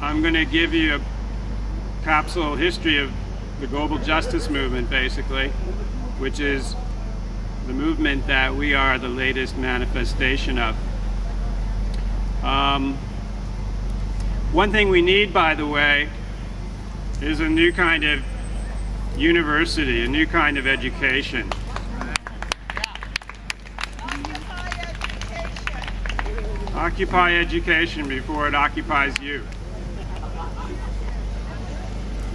I'm going to give you a capsule history of the global justice movement, basically, which is the movement that we are the latest manifestation of. One thing we need, by the way, is a new kind of university, a new kind of education. Occupy education before it occupies you.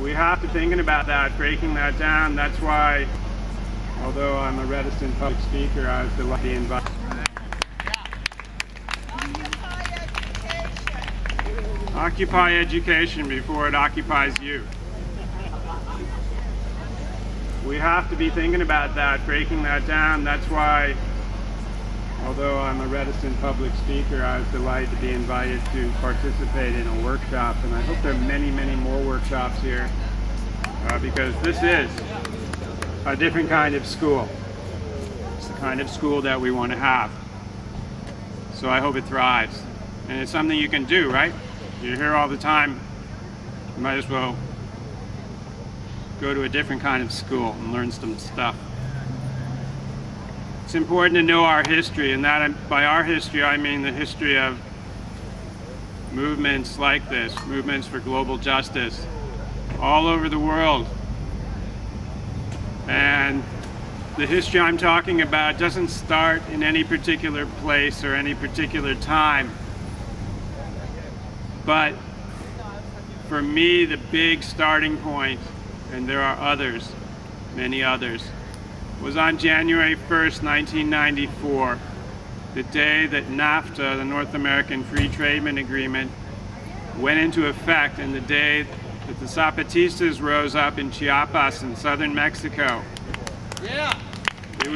We have to be thinking about that, breaking that down. That's why, although I'm a reticent public speaker, I was delighted to be invited. Occupy education before it occupies you. We have to be thinking about that, breaking that down. That's why, although I'm a reticent public speaker, I was delighted to be invited to participate in a workshop, and I hope there are many, many more workshops here, because this is a different kind of school. It's the kind of school that we want to have. So I hope it thrives. And it's something you can do, right? You're here all the time. You might as well go to a different kind of school and learn some stuff. It's important to know our history, and that by our history I mean the history of movements like this, movements for global justice all over the world. And the history I'm talking about doesn't start in any particular place or any particular time. But for me, the big starting point, and there are others, many others, was on January 1st, 1994, the day that NAFTA, the North American Free Trade Agreement, went into effect, and the day that the Zapatistas rose up in Chiapas in southern Mexico. Yeah. It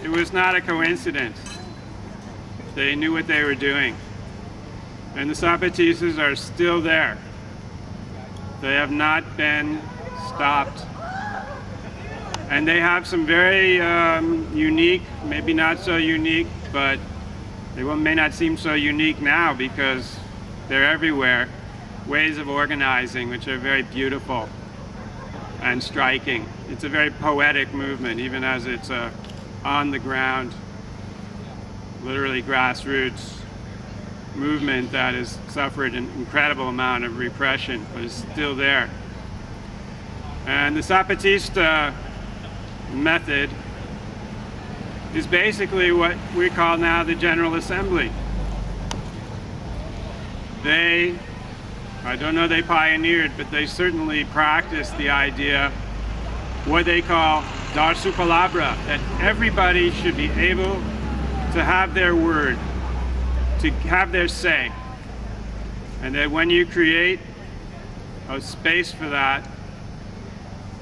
was not a coincidence. They knew what they were doing. And the Zapatistas are still there. They have not been stopped. And they have some very unique, maybe not so unique, but they may not seem so unique now because they're everywhere, ways of organizing which are very beautiful and striking. It's a very poetic movement, even as it's on the ground, literally grassroots movement that has suffered an incredible amount of repression, but is still there. And the Zapatista method is basically what we call now the General Assembly. They, I don't know they pioneered, but they certainly practiced the idea, what they call dar su palabra, that everybody should be able to have their word, to have their say. And that when you create a space for that,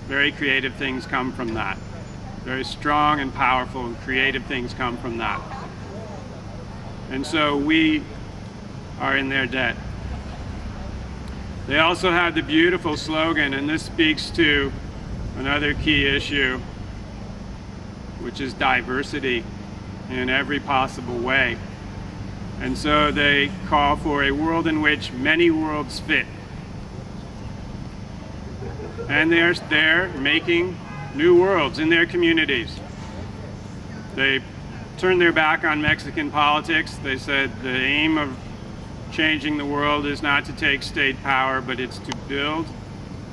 very creative things come from that. Very strong and powerful and creative things come from that. And so we are in their debt. They also have the beautiful slogan, and this speaks to another key issue, which is diversity in every possible way. And so they call for a world in which many worlds fit. And they're making new worlds in their communities. They turned their back on Mexican politics. They said the aim of changing the world is not to take state power, but it's to build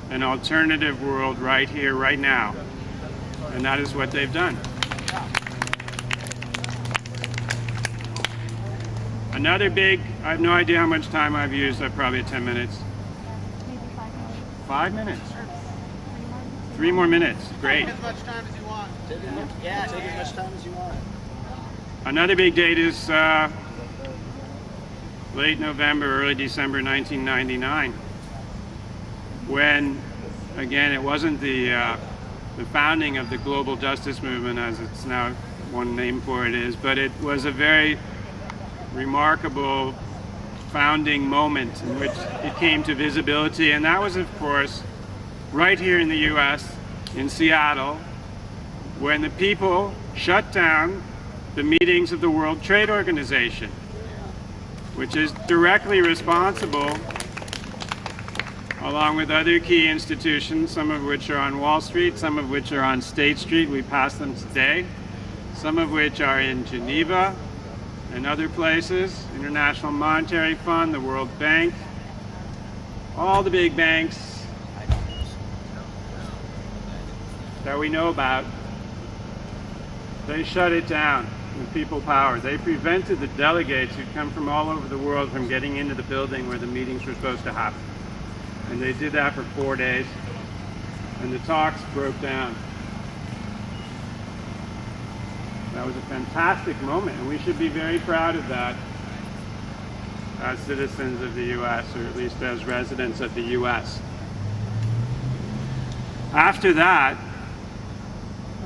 an alternative world right here, right now. And that is what they've done. Another big, I have no idea how much time I've used. I've probably 10 minutes. Maybe 5 minutes. 5 minutes? 3 more minutes. Great. Take as much time as you want. Take as much time as you want. Another big date is late November, early December 1999, when, again, it wasn't the founding of the global justice movement, as it's now one name for it is, but it was a very remarkable founding moment in which it came to visibility, and that was, of course, right here in the US, in Seattle, when the people shut down the meetings of the World Trade Organization. which is directly responsible, along with other key institutions, some of which are on Wall Street, some of which are on State Street. We passed them today. Some of which are in Geneva and other places, International Monetary Fund, the World Bank, all the big banks that we know about. They shut it down with people power. They prevented the delegates who'd come from all over the world from getting into the building where the meetings were supposed to happen. And they did that for 4 days, and the talks broke down. That was a fantastic moment, and we should be very proud of that as citizens of the U.S., or at least as residents of the U.S. After that,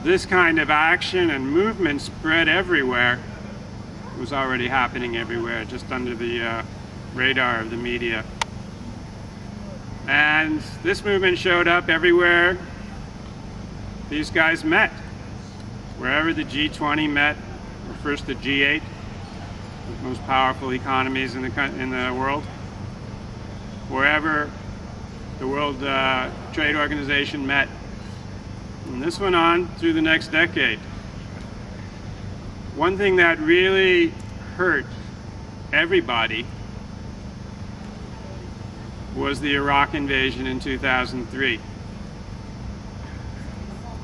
this kind of action and movement spread everywhere. It was already happening everywhere, just under the radar of the media. And this movement showed up everywhere these guys met. Wherever the G20 met, or first the G8, the most powerful economies in the world, wherever the World Trade Organization met. And this went on through the next decade. One thing that really hurt everybody was the Iraq invasion in 2003.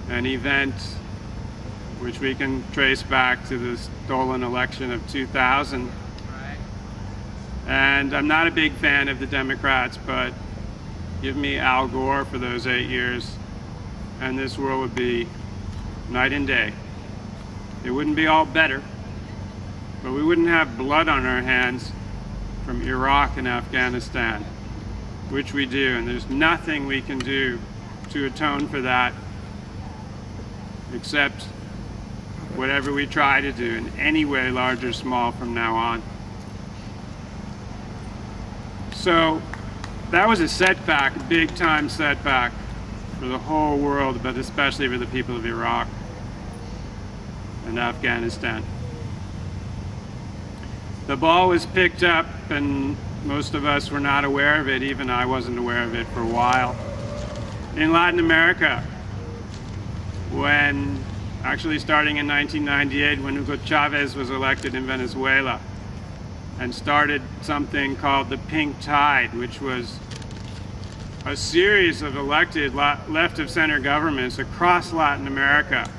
An event which we can trace back to the stolen election of 2000. And I'm not a big fan of the Democrats, but give me Al Gore for those 8 years, and this world would be night and day. It wouldn't be all better, but we wouldn't have blood on our hands from Iraq and Afghanistan, which we do, and there's nothing we can do to atone for that except whatever we try to do in any way, large or small, from now on. So that was a setback, a big time setback for the whole world, but especially for the people of Iraq and Afghanistan. The ball was picked up, and most of us were not aware of it. Even I wasn't aware of it for a while. In Latin America, when actually starting in 1998, when Hugo Chavez was elected in Venezuela and started something called the Pink Tide, which was a series of elected left-of-center governments across Latin America.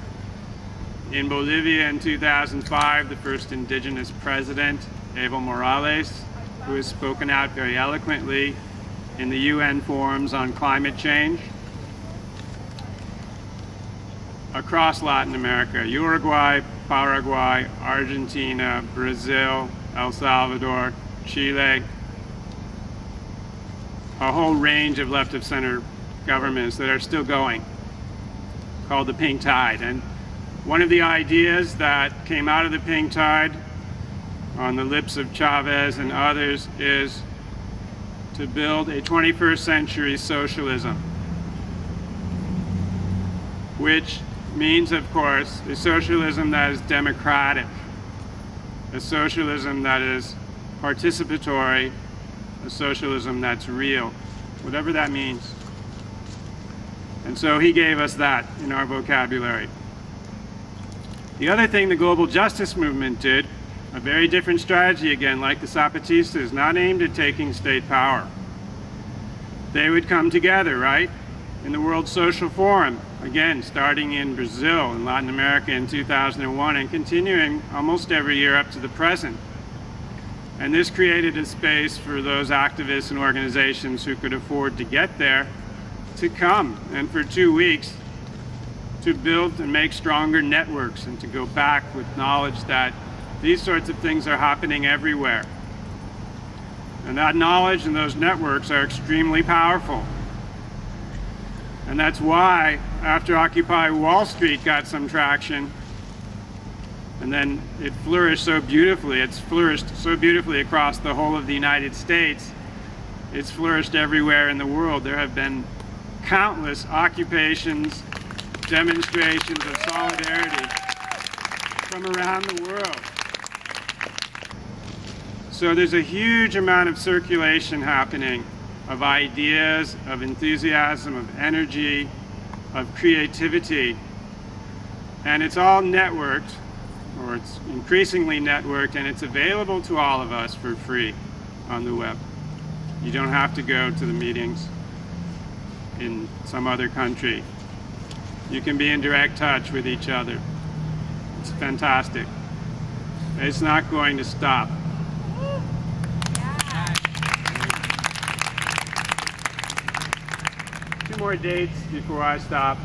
In Bolivia in 2005, the first indigenous president, Evo Morales, who has spoken out very eloquently in the UN forums on climate change. Across Latin America, Uruguay, Paraguay, Argentina, Brazil, El Salvador, Chile, a whole range of left-of-center governments that are still going, called the Pink Tide. And one of the ideas that came out of the Pink Tide on the lips of Chavez and others is to build a 21st century socialism, which means, of course, a socialism that is democratic, a socialism that is participatory, a socialism that's real, whatever that means. And so he gave us that in our vocabulary. The other thing the global justice movement did, a very different strategy again, like the Zapatistas, not aimed at taking state power. They would come together, right? In the World Social Forum, again, starting in Brazil and Latin America in 2001 and continuing almost every year up to the present. And this created a space for those activists and organizations who could afford to get there to come and for 2 weeks to build and make stronger networks and to go back with knowledge that these sorts of things are happening everywhere. And that knowledge and those networks are extremely powerful. And that's why, after Occupy Wall Street got some traction, and then it flourished so beautifully, it's flourished so beautifully across the whole of the United States, it's flourished everywhere in the world. There have been countless occupations, demonstrations of solidarity from around the world. So there's a huge amount of circulation happening of ideas, of enthusiasm, of energy, of creativity. And it's all networked, or it's increasingly networked, and it's available to all of us for free on the web. You don't have to go to the meetings in some other country. You can be in direct touch with each other. It's fantastic. It's not going to stop. Two more dates before I stop.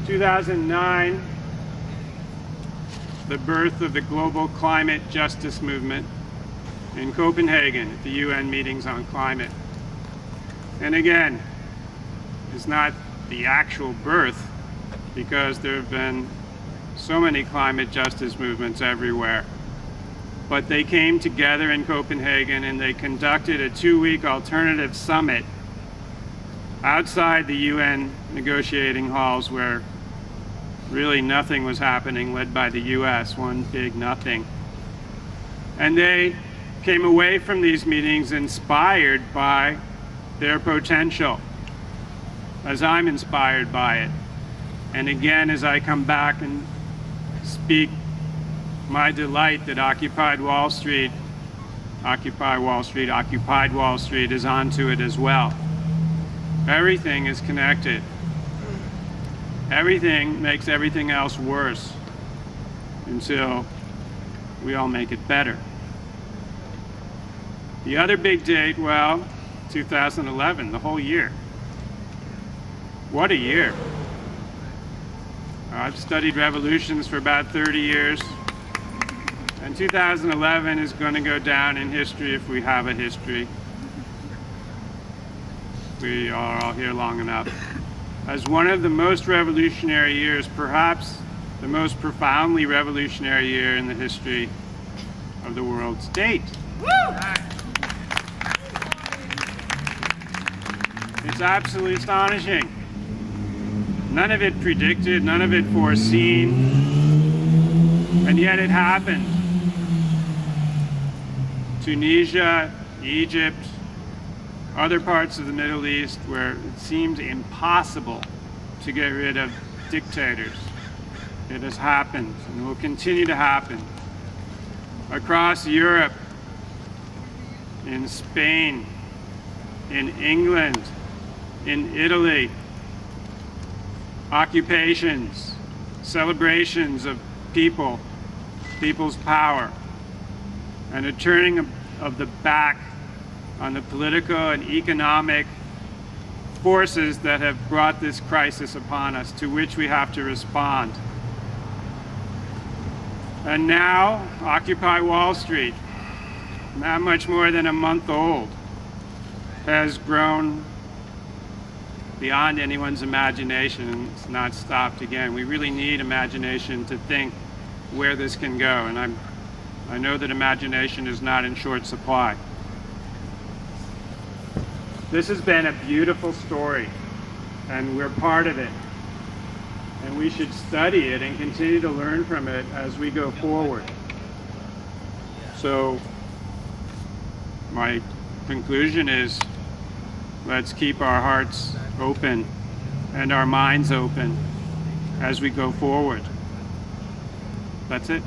2009, the birth of the global climate justice movement in Copenhagen at the UN meetings on climate. And again, it's not the actual birth, because there have been so many climate justice movements everywhere. But they came together in Copenhagen and they conducted a 2-week alternative summit outside the UN negotiating halls, where really nothing was happening, led by the US, one big nothing. And they came away from these meetings inspired by their potential, as I'm inspired by it. And again, as I come back and speak my delight that Occupy Wall Street is onto it as well. Everything is connected. Everything makes everything else worse until we all make it better. The other big date, well, 2011, the whole year. What a year. I've studied revolutions for about 30 years, and 2011 is going to go down in history, if we have a history. We are all here long enough, as one of the most revolutionary years, perhaps the most profoundly revolutionary year in the history of the world state. It's absolutely astonishing. None of it predicted, none of it foreseen, and yet it happened. Tunisia, Egypt, other parts of the Middle East where it seemed impossible to get rid of dictators. It has happened and will continue to happen. Across Europe, in Spain, in England, in Italy, occupations, celebrations of people, people's power, and a turning of the back on the political and economic forces that have brought this crisis upon us, to which we have to respond. And now, Occupy Wall Street, not much more than a month old, has grown beyond anyone's imagination, and it's not stopped again. We really need imagination to think where this can go, and I know that imagination is not in short supply. This has been a beautiful story, and we're part of it. And we should study it and continue to learn from it as we go forward. So, my conclusion is, let's keep our hearts open and our minds open as we go forward. That's it.